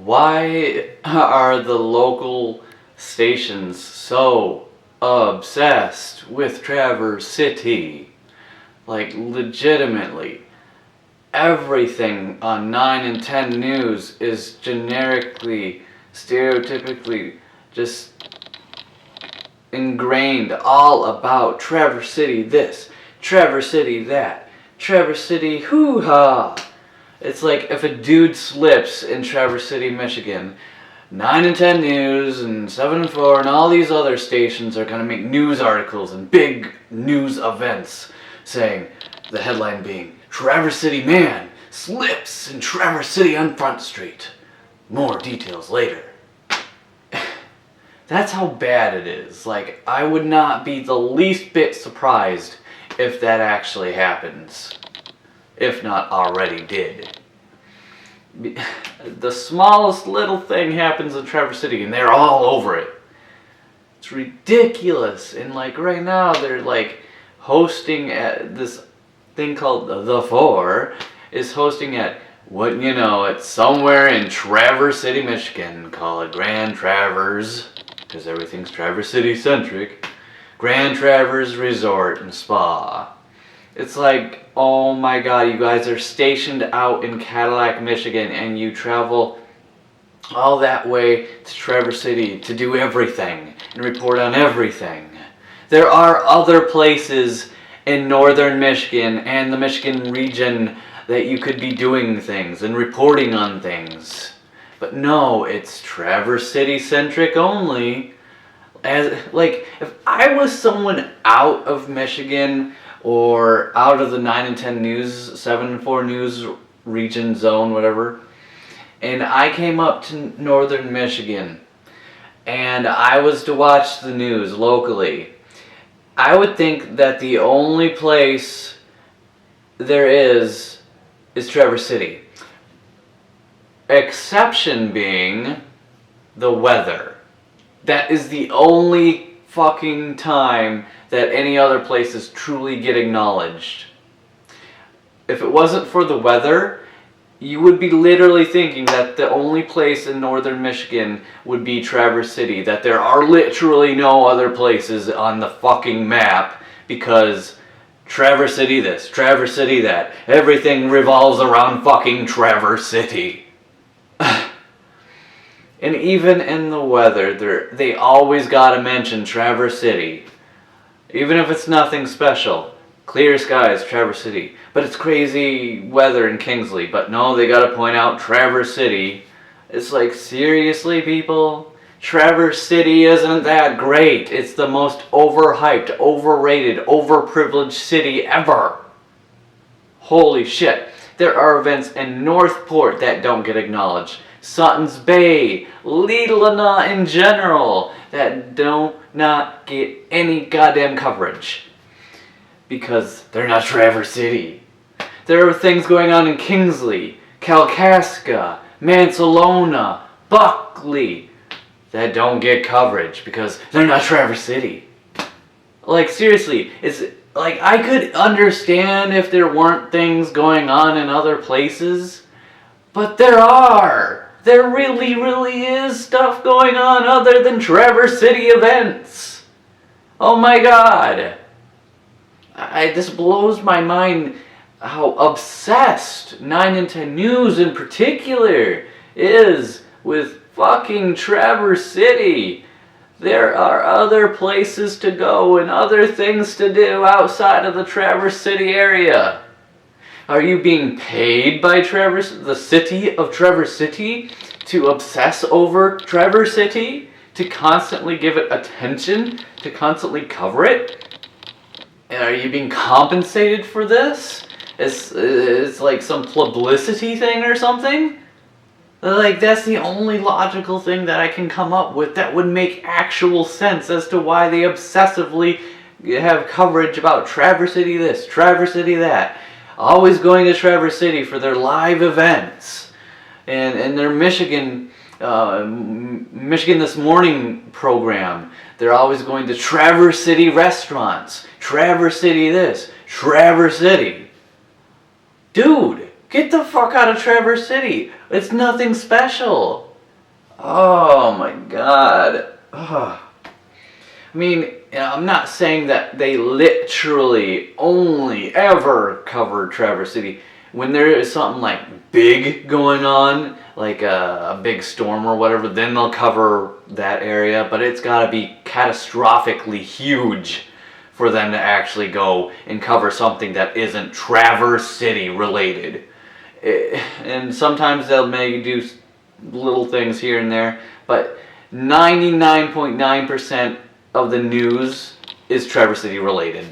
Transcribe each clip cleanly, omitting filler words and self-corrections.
Why are the local stations so obsessed with Traverse City? Like, legitimately. Everything on 9 and 10 News is generically, stereotypically, just ingrained all about Traverse City this, Traverse City that, Traverse City hoo-ha. It's like if a dude slips in Traverse City, Michigan, 9 and 10 News and 7 and 4 and all these other stations are going to make news articles and big news events saying, the headline being, Traverse City man slips in Traverse City on Front Street. More details later. That's how bad it is. Like, I would not be the least bit surprised if that actually happens. If not already did. The smallest little thing happens in Traverse City and they're all over it. It's ridiculous. And like right now they're like hosting at this thing called The Four is hosting at it's somewhere in Traverse City, Michigan. Call it Grand Traverse, because everything's Traverse City centric. Grand Traverse Resort and Spa. It's like, oh my god, you guys are stationed out in Cadillac, Michigan, and you travel all that way to Traverse City to do everything and report on everything. There are other places in northern Michigan and the Michigan region that you could be doing things and reporting on things. But no, it's Traverse City centric only. If I was someone out of Michigan or out of the 9 and 10 News, 7 and 4 News region zone, whatever, and I came up to northern Michigan and I was to watch the news locally, I would think that the only place there is Traverse City. Exception being the weather. That is the only fucking time that any other places truly get acknowledged. If it wasn't for the weather, you would be literally thinking that the only place in northern Michigan would be Traverse City. That there are literally no other places on the fucking map because Traverse City this, Traverse City that. Everything revolves around fucking Traverse City. And even in the weather, they always gotta mention Traverse City. Even if it's nothing special. Clear skies, Traverse City. But it's crazy weather in Kingsley. But no, they gotta point out Traverse City. It's like, seriously, people? Traverse City isn't that great. It's the most overhyped, overrated, overprivileged city ever. Holy shit. There are events in Northport that don't get acknowledged. Suttons Bay, Leelanau in general, that do not get any goddamn coverage. Because they're not Traverse City. There are things going on in Kingsley, Kalkaska, Mansalona, Buckley, that don't get coverage because they're not Traverse City. Like, seriously, it's like I could understand if there weren't things going on in other places, but there are. There really, really is stuff going on other than Traverse City events. Oh my god. This blows my mind how obsessed 9 and 10 News in particular is with fucking Traverse City. There are other places to go and other things to do outside of the Traverse City area. Are you being paid by the city of Traverse City to obsess over Traverse City? To constantly give it attention? To constantly cover it? And are you being compensated for this? It's like some publicity thing or something? Like, that's the only logical thing that I can come up with that would make actual sense as to why they obsessively have coverage about Traverse City this, Traverse City that. Always going to Traverse City for their live events. And their Michigan This Morning program. They're always going to Traverse City restaurants. Traverse City this, Traverse City. Dude, get the fuck out of Traverse City. It's nothing special. Oh my god. Ugh. I mean, I'm not saying that they literally only ever cover Traverse City. When there is something like big going on, like a big storm or whatever, then they'll cover that area. But it's got to be catastrophically huge for them to actually go and cover something that isn't Traverse City related. And sometimes they'll maybe do little things here and there, but 99.9% of the news is Traverse City related.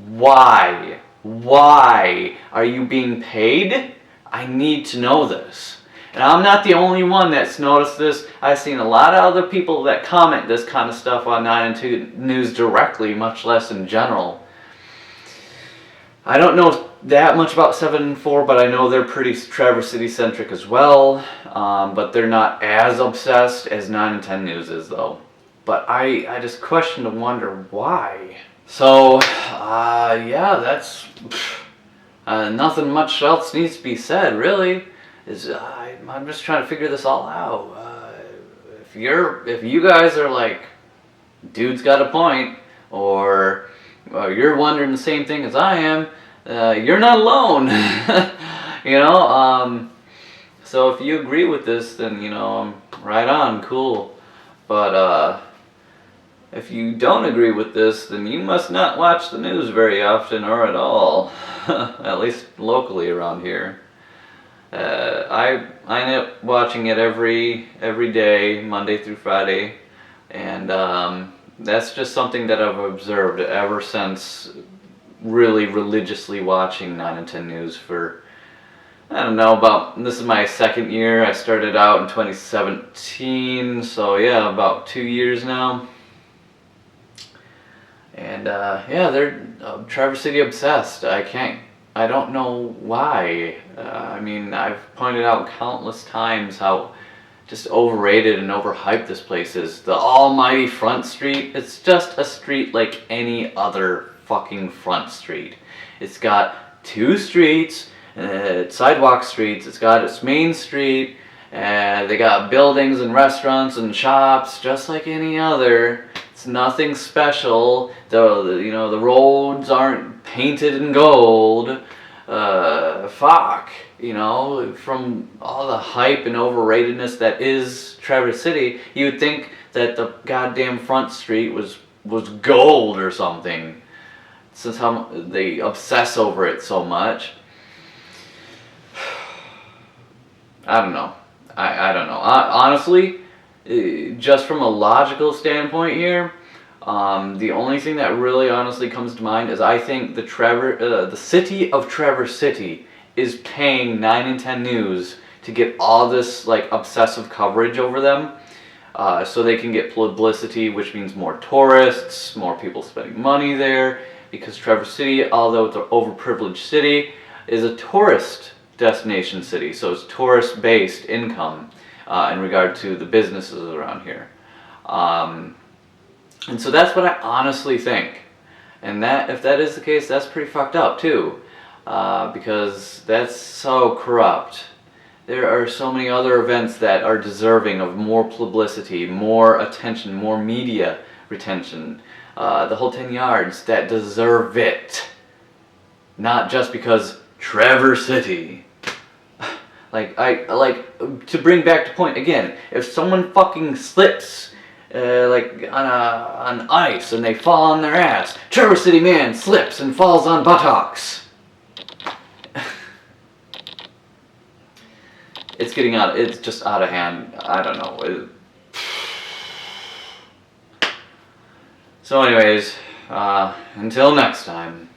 Why? Why are you being paid? I need to know this. And I'm not the only one that's noticed this. I've seen a lot of other people that comment this kind of stuff on 9 and 2 News directly, much less in general. I don't know that much about 7 and 4, but I know they're pretty Traverse City centric as well. But they're not as obsessed as 9 and 10 News is, though. But I just question and wonder why. So, yeah, that's nothing much else needs to be said, really. I'm just trying to figure this all out. If you guys are like, dude's got a point, or you're wondering the same thing as I am, you're not alone. You know. So if you agree with this, then right on, cool. But if you don't agree with this, then you must not watch the news very often or at all. At least locally around here. I end up watching it every day, Monday through Friday, and that's just something that I've observed ever since really religiously watching 9 and 10 News for, I don't know, this is my second year. I started out in 2017, so yeah, about 2 years now. And yeah, they're Traverse City obsessed. I don't know why. I mean, I've pointed out countless times how just overrated and overhyped this place is. The almighty Front Street, it's just a street like any other fucking front street. It's got 2 streets, sidewalk streets, it's got its main street, and they got buildings and restaurants and shops just like any other. It's nothing special. The roads aren't painted in gold. Fuck. From all the hype and overratedness that is Traverse City, you would think that the goddamn Front Street was gold or something. Since how they obsess over it so much. I don't know. I don't know. Honestly, just from a logical standpoint here, the only thing that really honestly comes to mind is I think the city of Traverse City is paying 9 and 10 News to get all this like obsessive coverage over them, so they can get publicity, which means more tourists, more people spending money there, because Traverse City, although it's an overprivileged city, is a tourist destination city, so it's tourist-based income in regard to the businesses around here. And so that's what I honestly think. And that, if that is the case, that's pretty fucked up too, because that's so corrupt. There are so many other events that are deserving of more publicity, more attention, more media retention, the whole 10 yards, that deserve it. Not just because Traverse City. To bring back the point again, if someone fucking slips on ice and they fall on their ass, Traverse City man slips and falls on buttocks. It's just out of hand. I don't know. So anyways, until next time.